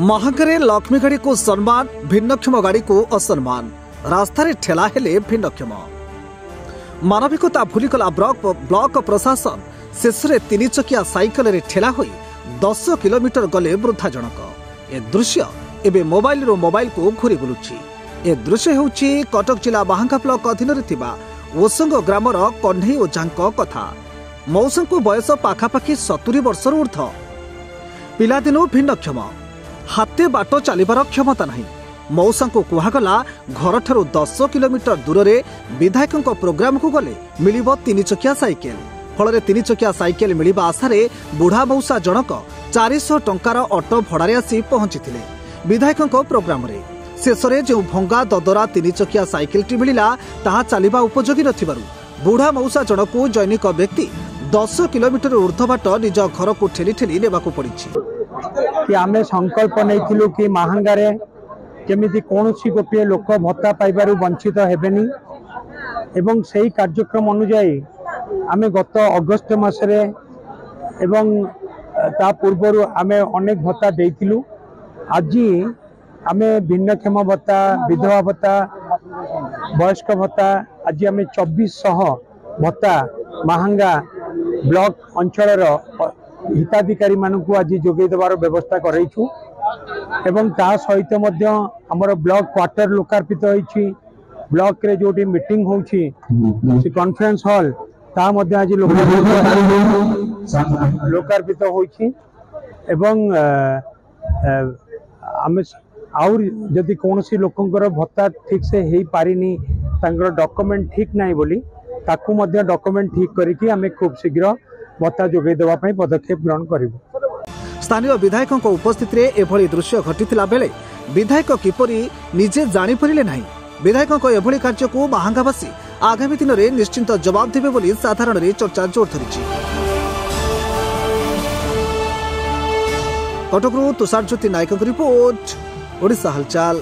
महागारे लक्ष्मी गाड़ी को सम्मान, भिन्नक्षम गाड़ी को असम्मान। रास्तार ठेला हेले भिन्नक्षम। मानविकता भूलिगला ब्लॉक प्रशासन शेष में 3 चकिया साइकेल रे ठेला होई 10 किलोमीटर गले वृद्धा जनक। ए दृश्य एबे मोबाइल रो मोबाइल को घूरी बुलुछि। ए दृश्य होउछि कटक जिला बाहांगा ब्लॉक अधीन रे थिबा ओसंग ग्रामर कन्हई ओझांक कथा। मौसंक बयस पाखापाखि 70 वर्ष ऊर्ध। पिलादिनु भिन्नक्षम, हाते बाट चलिबार क्षमता नहीं। मौसा को कुहागला घर ठारू 10 किलोमीटर दूर रे विधायकों प्रोग्राम को गले मिलिबो 3 चकिया साइकेल। फल 3 चकिया साइकेल मिलिबा आशारे बुढ़ा मौसा जनक 400 टंकार ऑटो भड़ारे आसी पहुंचीथिले विधायकों प्रोग्राम रे। शेष में जो भंगा ददरा 3 चकिया साइकेल टी मिलिला ताहा चलिबा उपयोगी नथिबारु बुढ़ा मौसा जनक जैनिक व्यक्ति 10 किलोमीटर ऊर्ध्व बाट निज घर को ठेली ठेली नेबाकू पड़िछि। कि आमे संकल्प नैथिलु कि महांगारे केमिति कोनोसी गोटे लोक भत्ता पाइबारु वंचित हेबेनी एवं सही कार्यक्रम अनुसार आमे गत अगस्त मासरे एवं ता पूर्वरु आमे अनेक भत्ता देइथिलु। आज आमे भिन्नक्षम भत्ता, विधवा भत्ता, वयस्क भत्ता आज आमे 2400 भत्ता महांगा ब्लॉक अंचल हिताधिकारी मानक आज जोगे देवार व्यवस्था करैछु। एवं ता सहित मध्य हमर ब्लॉक क्वार्टर लोकार्पित होइछि। ब्लॉक रे जोटी मीटिंग होउछि से कॉन्फ्रेंस हॉल ता मध्य आज लोकार्पित होइछि। एवं आमे और जदि कोनोसी लोकंकर भत्ता ठीक से हेई पारिनी तांकर डॉक्यूमेंट ठीक नाही बोली ताकू मध्य डॉक्यूमेंट ठीक करिकि आमे खूब शीघ्र भत्ता जोगे देवा पई पदक्षेप ग्रहण करिबो। स्थानीय विधायकों उपस्थित रे एभली दृश्य घटिथिला बेले विधायक किपरि निजे जानि परिले नाही। विधायकों एभली कार्य को बाहांगावासी आगामी दिन में निश्चिंत जवाब देबे बोली साधारण रे चर्चा जोर धरिछि। कटकरू तुषार ज्योति नायक रिपोर्ट, ओडिशा हालचाल।